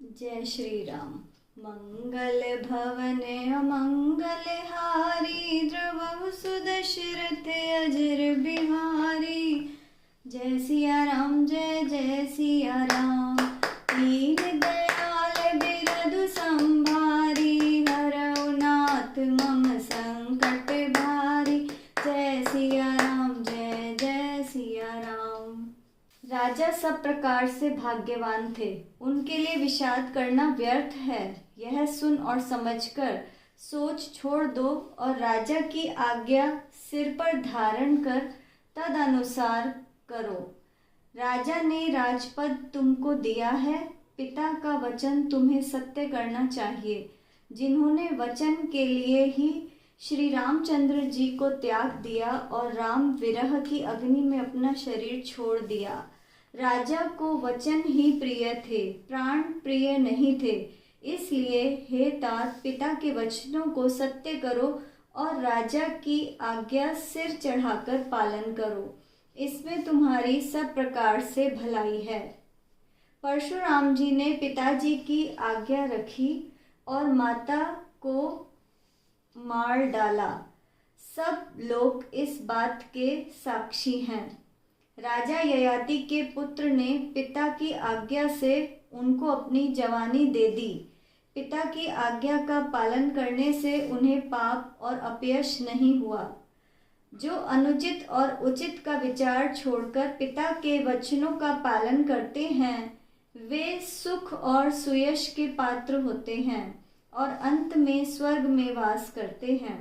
जय श्री राम। मंगल भवन अमंगल हारी, द्रवहु सुदशरथ अजर बिहारी। जय सिया राम, जय जय सिया राम। दीन दयाल बिरधु संभारी, हरऊ नाथ मम संकट भारी। जय सिया राम, जय जय सिया राम। राजा सब प्रकार से भाग्यवान थे, उनके लिए विषाद करना व्यर्थ है। यह सुन और समझकर सोच छोड़ दो और राजा की आज्ञा सिर पर धारण कर तद अनुसार करो। राजा ने राजपद तुमको दिया है, पिता का वचन तुम्हें सत्य करना चाहिए। जिन्होंने वचन के लिए ही श्री रामचंद्र जी को त्याग दिया और राम विरह की अग्नि में अपना शरीर छोड़ दिया। राजा को वचन ही प्रिय थे, प्राण प्रिय नहीं थे। इसलिए हे तात, पिता के वचनों को सत्य करो और राजा की आज्ञा सिर चढ़ाकर पालन करो। इसमें तुम्हारी सब प्रकार से भलाई है। परशुराम जी ने पिताजी की आज्ञा रखी और माता को मार डाला। सब लोग इस बात के साक्षी हैं। राजा ययाति के पुत्र ने पिता की आज्ञा से उनको अपनी जवानी दे दी। पिता की आज्ञा का पालन करने से उन्हें पाप और अपयश नहीं हुआ। जो अनुचित और उचित का विचार छोड़कर पिता के वचनों का पालन करते हैं, वे सुख और सुयश के पात्र होते हैं और अंत में स्वर्ग में वास करते हैं।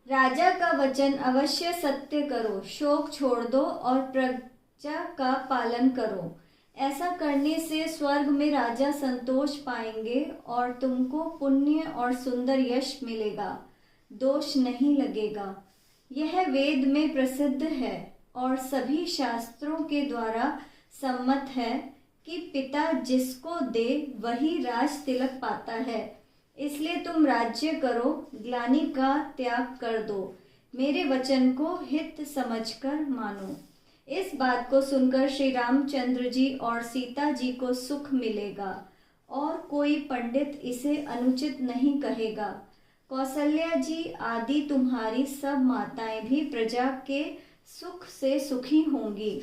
राजा का वचन अवश्य सत्य करो, शोक छोड़ दो और प्रजा का पालन करो। ऐसा करने से स्वर्ग में राजा संतोष पाएंगे और तुमको पुण्य और सुंदर यश मिलेगा, दोष नहीं लगेगा। यह वेद में प्रसिद्ध है और सभी शास्त्रों के द्वारा सम्मत है कि पिता जिसको दे वही राज तिलक पाता है। इसलिए तुम राज्य करो, ग्लानि का त्याग कर दो, मेरे वचन को हित समझकर मानो। इस बात को सुनकर श्री रामचंद्र जी और सीता जी को सुख मिलेगा और कोई पंडित इसे अनुचित नहीं कहेगा। कौसल्या जी आदि तुम्हारी सब माताएं भी प्रजा के सुख से सुखी होंगी।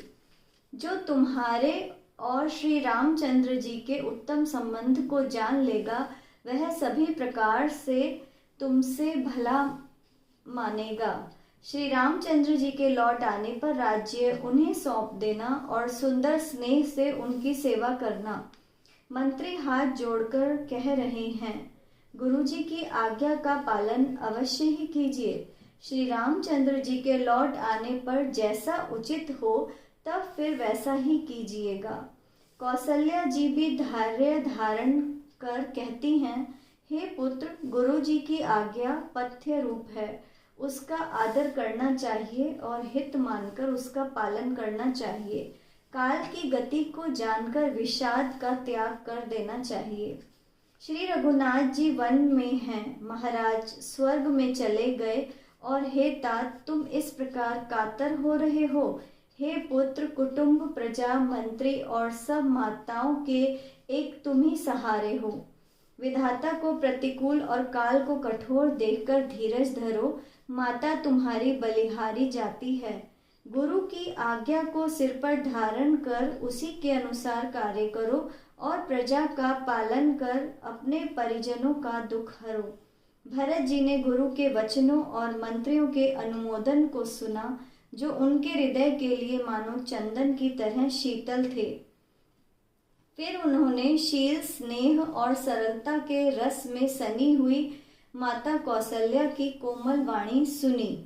जो तुम्हारे और श्री रामचंद्र जी के उत्तम संबंध को जान लेगा, वह सभी प्रकार से तुमसे भला मानेगा। श्री रामचंद्र जी के लौट आने पर राज्य उन्हें सौंप देना और सुंदर स्नेह से उनकी सेवा करना। मंत्री हाथ जोड़कर कह रहे हैं, गुरुजी की आज्ञा का पालन अवश्य ही कीजिए। श्री रामचंद्र जी के लौट आने पर जैसा उचित हो तब फिर वैसा ही कीजिएगा। कौसल्या जी भी धैर्य धारण कर कहती हैं, हे पुत्र, गुरु जी की आज्ञा पथ्य रूप है, उसका आदर करना चाहिए और हित मानकर उसका पालन करना चाहिए। काल की गति को जानकर विषाद का त्याग कर देना चाहिए। श्री रघुनाथ जी वन में हैं, महाराज स्वर्ग में चले गए और हे तात, तुम इस प्रकार कातर हो रहे हो। हे पुत्र, कुटुंब, प्रजा, मंत्री और सब माताओं के एक तुम ही सहारे हो। विधाता को प्रतिकूल और काल को कठोर देखकर धीरज धरो। माता तुम्हारी बलिहारी जाती है। गुरु की आज्ञा को सिर पर धारण कर उसी के अनुसार कार्य करो और प्रजा का पालन कर अपने परिजनों का दुख हरो। भरत जी ने गुरु के वचनों और मंत्रियों के अनुमोदन को सुना, जो उनके हृदय के लिए मानो चंदन की तरह शीतल थे। फिर उन्होंने शील, स्नेह और सरलता के रस में सनी हुई माता कौसल्या की कोमल वाणी सुनी।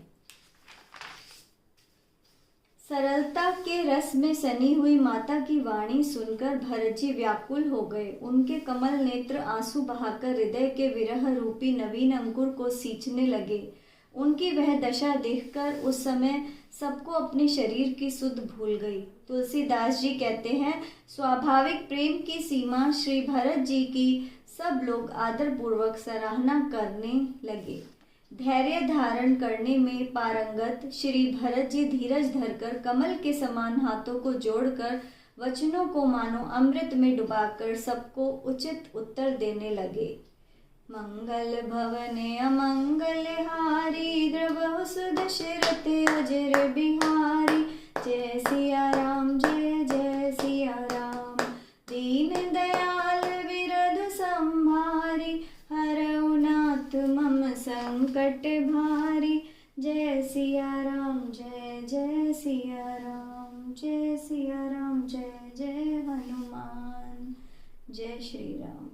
सरलता के रस में सनी हुई माता की वाणी सुनकर भरत जी व्याकुल हो गए। उनके कमल नेत्र आंसू बहाकर हृदय के विरह रूपी नवीन अंकुर को सींचने लगे। उनकी वह दशा देखकर उस समय सबको अपने शरीर की सुध भूल गई। तुलसीदास जी कहते हैं, स्वाभाविक प्रेम की सीमा श्री भरत जी की सब लोग आदर पूर्वक सराहना करने लगे। धैर्य धारण करने में पारंगत श्री भरत जी धीरज धरकर कमल के समान हाथों को जोड़कर वचनों को मानो अमृत में डुबाकर सबको उचित उत्तर देने लगे। मंगल भवने अमंगल हारी, द्रवहु सुदशरथ अजर बिहारी। जय सिया राम जय जय सिया राम, दीन दयाल विरधु संहारी। हरऊ नाथ मम संकट भारी। जय सिया राम जय जय सिया राम, जय सिया राम जय जय हनुमान। जय श्री राम।